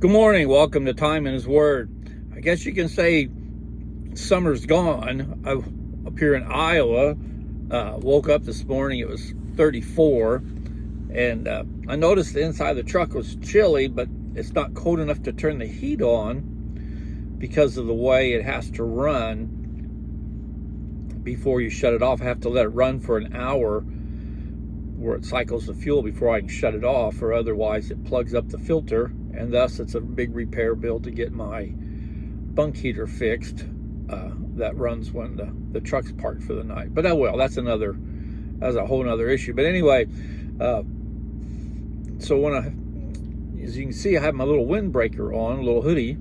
Good morning. Welcome to Time in His Word. I guess you can say summer's gone. I'm up here in Iowa. Woke up this morning. It was 34, and I noticed the inside of the truck was chilly, but it's not cold enough to turn the heat on because of the way it has to run before you shut it off. I have to let it run for an hour where it cycles the fuel before I can shut it off, or otherwise it plugs up the filter, and thus it's a big repair bill to get my bunk heater fixed that runs when the truck's parked for the night. But that's a whole nother issue. But anyway, so as you can see, I have my little windbreaker on, a little hoodie.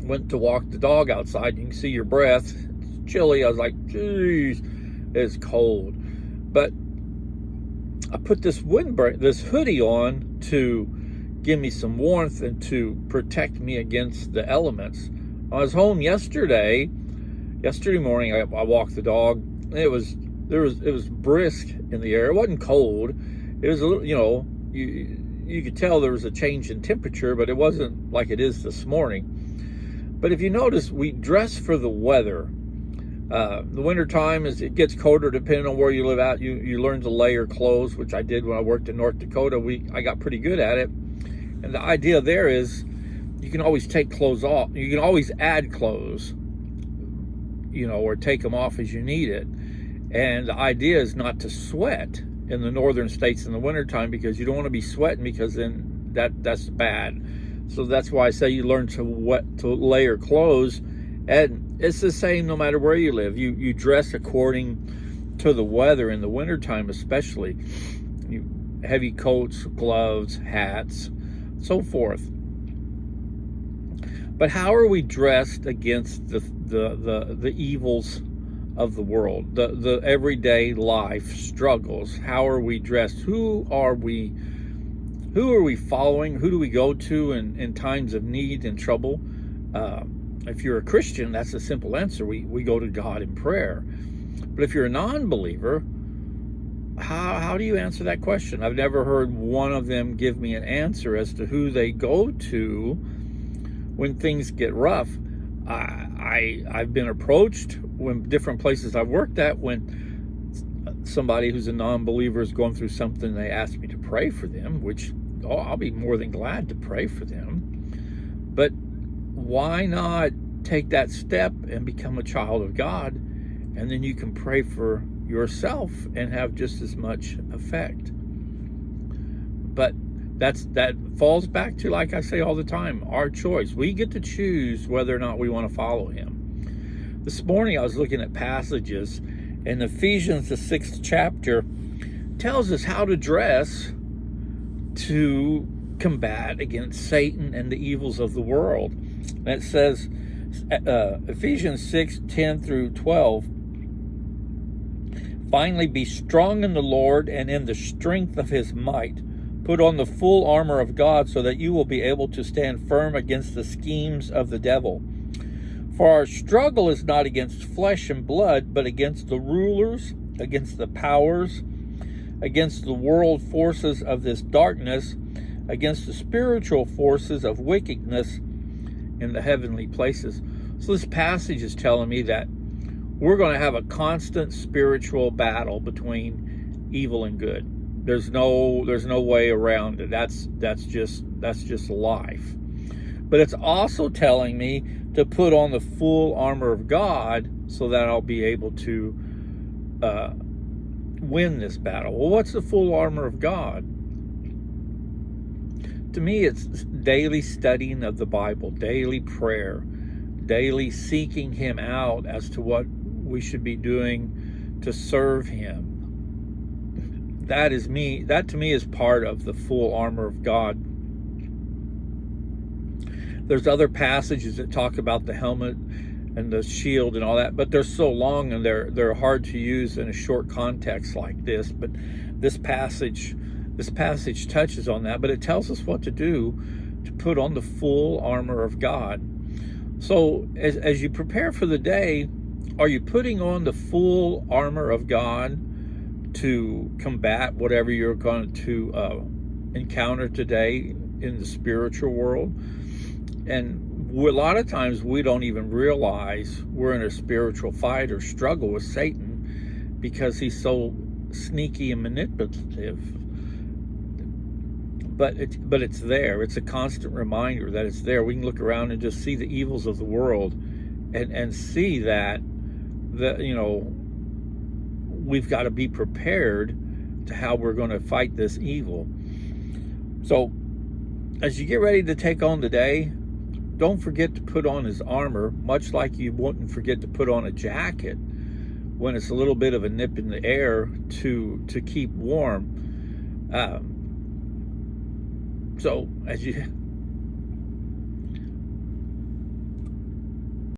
Went to walk the dog outside. You can see your breath. It's chilly. I was like, geez, it's cold. But I put this hoodie on to give me some warmth and to protect me against the elements. I was home yesterday morning. I walked the dog. It was brisk in the air. It wasn't cold. It was a little, you could tell there was a change in temperature, but it wasn't like it is this morning. But if you notice, we dress for the weather. The winter time, as it gets colder, depending on where you live at, you learn to layer clothes, which I did when I worked in North Dakota. I got pretty good at it. And the idea there is you can always take clothes off. You can always add clothes, or take them off as you need it. And the idea is not to sweat in the northern states in the wintertime, because you don't want to be sweating, because then that's bad. So that's why I say you learn to layer clothes. And it's the same no matter where you live. You dress according to the weather in the wintertime, especially. Heavy coats, gloves, hats, so forth. But how are we dressed against the evils of the world, the everyday life struggles? How are we dressed? Who are we following? Who do we go to in times of need and trouble? If you're a Christian, that's a simple answer. We go to God in prayer. But if you're a non-believer, how do you answer that question? I've never heard one of them give me an answer as to who they go to when things get rough. I've been approached when different places I've worked at, when somebody who's a non-believer is going through something, they ask me to pray for them, which I'll be more than glad to pray for them. But why not take that step and become a child of God, and then you can pray for yourself and have just as much effect? But that falls back to, like I say all the time, our choice. We get to choose whether or not we want to follow him. This morning I was looking at passages, and Ephesians, the 6th chapter, tells us how to dress to combat against Satan and the evils of the world. And it says, Ephesians 6:10 through 12, finally be strong in the Lord and in the strength of his might. Put on the full armor of God so that you will be able to stand firm against the schemes of the devil. For our struggle is not against flesh and blood, but against the rulers, against the powers, against the world forces of this darkness, against the spiritual forces of wickedness in the heavenly places. So this passage is telling me that we're going to have a constant spiritual battle between evil and good. There's no way around it. That's just life. But it's also telling me to put on the full armor of God so that I'll be able to win this battle. Well, what's the full armor of God? To me, it's daily studying of the Bible, daily prayer, daily seeking him out as to what we should be doing to serve him. That to me is part of the full armor of God. There's other passages that talk about the helmet and the shield and all that, but they're so long and they're hard to use in a short context like this. But this passage touches on that, but it tells us what to do to put on the full armor of God. So as you prepare for the day, are you putting on the full armor of God to combat whatever you're going to encounter today in the spiritual world. And a lot of times we don't even realize we're in a spiritual fight or struggle with Satan because he's so sneaky and manipulative. But it's there. It's a constant reminder that it's there. We can look around and just see the evils of the world and see that we've got to be prepared to how we're going to fight this evil. So as you get ready to take on the day, don't forget to put on his armor, much like you wouldn't forget to put on a jacket when it's a little bit of a nip in the air to keep warm. So as you